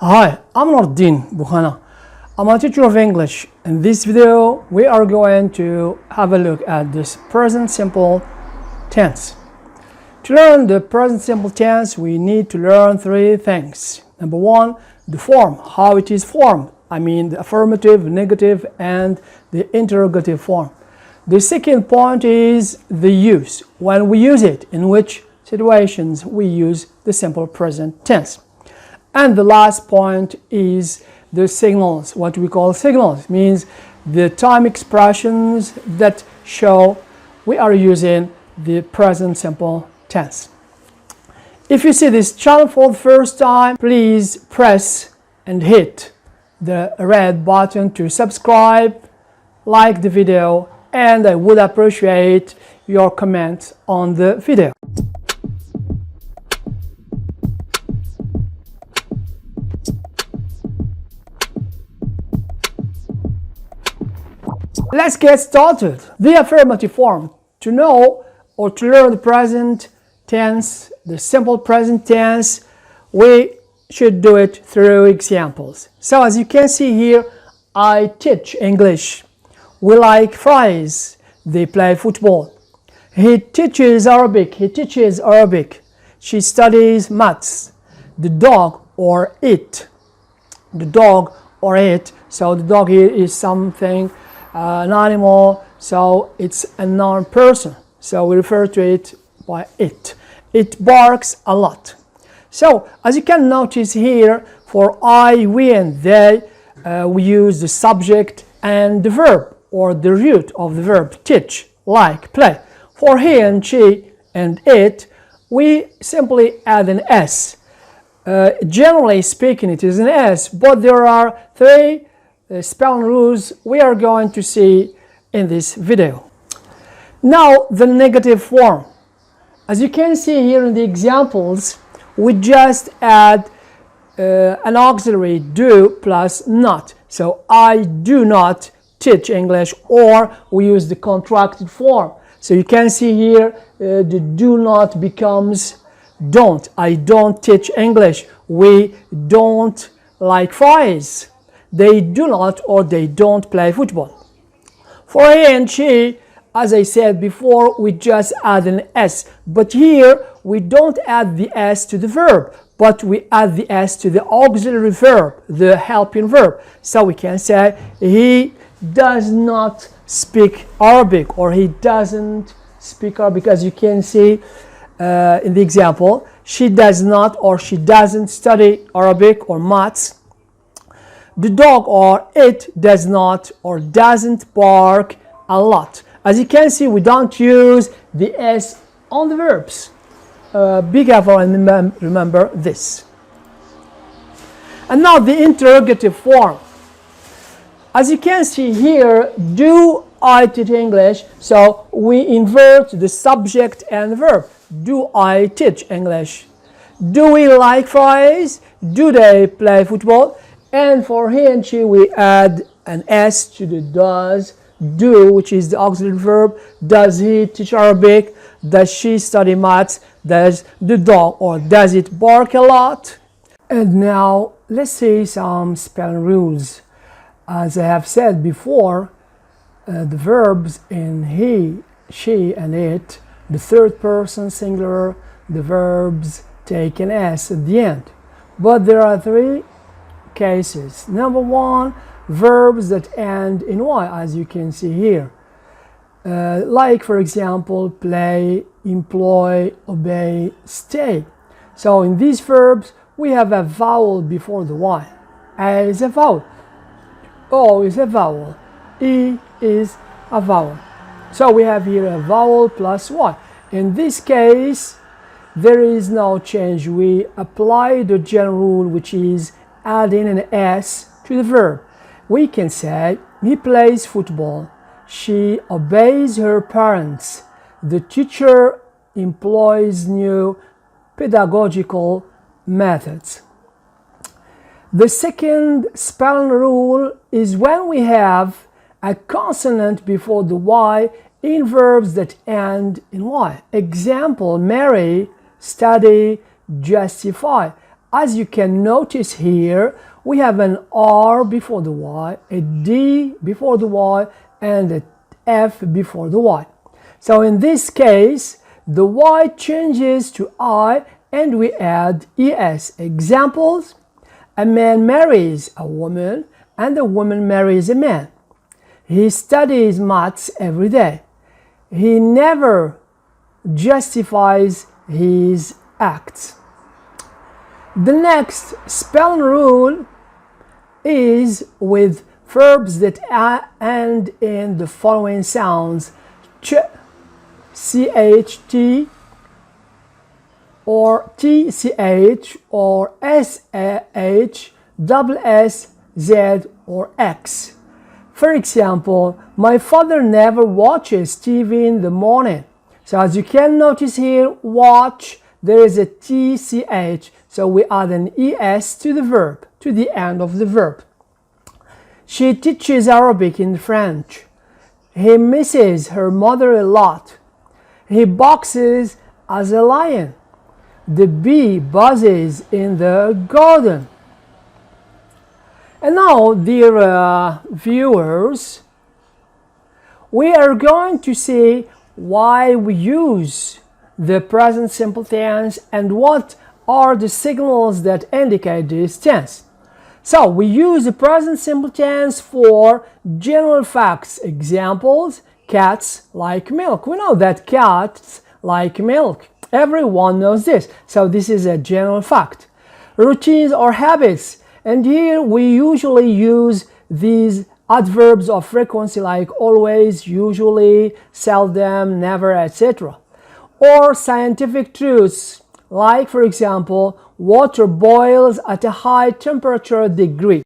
Hi, I'm Nordin Bukhana. I'm a teacher of English. In this video, we are going to have a look at this present simple tense. To learn the present simple tense, we need to learn three things. Number one, the form, how it is formed. I mean the affirmative, negative, and the interrogative form. The second point is the use. When we use it, in which situations we use the simple present tense. And the last point is the signals, what we call signals, means the time expressions that show we are using the present simple tense. If you see this channel for the first time, please press and hit the red button to subscribe, like the video, and I would appreciate your comments on the video. Let's get started. The affirmative form. To know or to learn the present tense, the simple present tense, we should do it through examples. So as you can see here, I teach English. We like fries. They play football. He teaches Arabic. He teaches Arabic. She studies maths. The dog or it. The dog or it. So the dog here is something, an animal, so it's a noun person. So we refer to it by it. It barks a lot. So as you can notice here, for I, we, and they, we use the subject and the verb, or the root of the verb, teach, like, play. For he and she and it, we simply add an S. Generally speaking, it is an S, but there are three spelling rules we are going to see in this video. Now, the negative form. As you can see here in the examples, we just add an auxiliary do plus not. So I do not teach English, or we use the contracted form. So you can see here the do not becomes don't. I don't teach English. We don't like fries. They do not or they don't play football. For he and she, as I said before, we just add an S. But here, we don't add the S to the verb, but we add the S to the auxiliary verb, the helping verb. So we can say, he does not speak Arabic, or he doesn't speak Arabic. As you can see in the example, she does not or she doesn't study Arabic or maths. The dog or it does not or doesn't bark a lot. As you can see, we don't use the S on the verbs. Be careful and remember this. And now the interrogative form. As you can see here, do I teach English? So we invert the subject and the verb. Do I teach English? Do we like fries? Do they play football? And for he and she, we add an S to the does, do, which is the auxiliary verb. Does he teach Arabic? Does she study maths? Does the dog or does it bark a lot? And now let's see some spelling rules. As I have said before, the verbs in he, she, and it, the third person singular, the verbs take an S at the end. But there are three cases. Number one, verbs that end in Y, as you can see here. Like, for example, play, employ, obey, stay. So in these verbs, we have a vowel before the Y. A is a vowel. O is a vowel. E is a vowel. So we have here a vowel plus Y. In this case, there is no change. We apply the general rule, which is adding an S to the verb. We can say, he plays football. She obeys her parents. The teacher employs new pedagogical methods. The second spelling rule is when we have a consonant before the Y in verbs that end in Y. Example, marry, study, justify. as you can notice here, we have an R before the Y, a D before the Y, and a F before the Y. So in this case, the Y changes to I and we add ES. Examples: a man marries a woman and a woman marries a man. He studies maths every day. He never justifies his acts. The next spelling rule is with verbs that end in the following sounds: ch, cht, or tch, or sh, double s, z, or x. For example, my father never watches TV in the morning. So as you can notice here, watch, there is a tch, so we add an es to the verb, to the end of the verb. She teaches Arabic in French. He misses her mother a lot. He boxes as a lion. The bee buzzes in the garden. And now, dear viewers, we are going to see why we use the present simple tense and what are the signals that indicate this tense. So we use the present simple tense for general facts. Examples: cats like milk. We know that cats like milk. Everyone knows this. So this is a general fact. Routines or habits. And here we usually use these adverbs of frequency like always, usually, seldom, never, etc. Or scientific truths, like for example, water boils at a high temperature degree.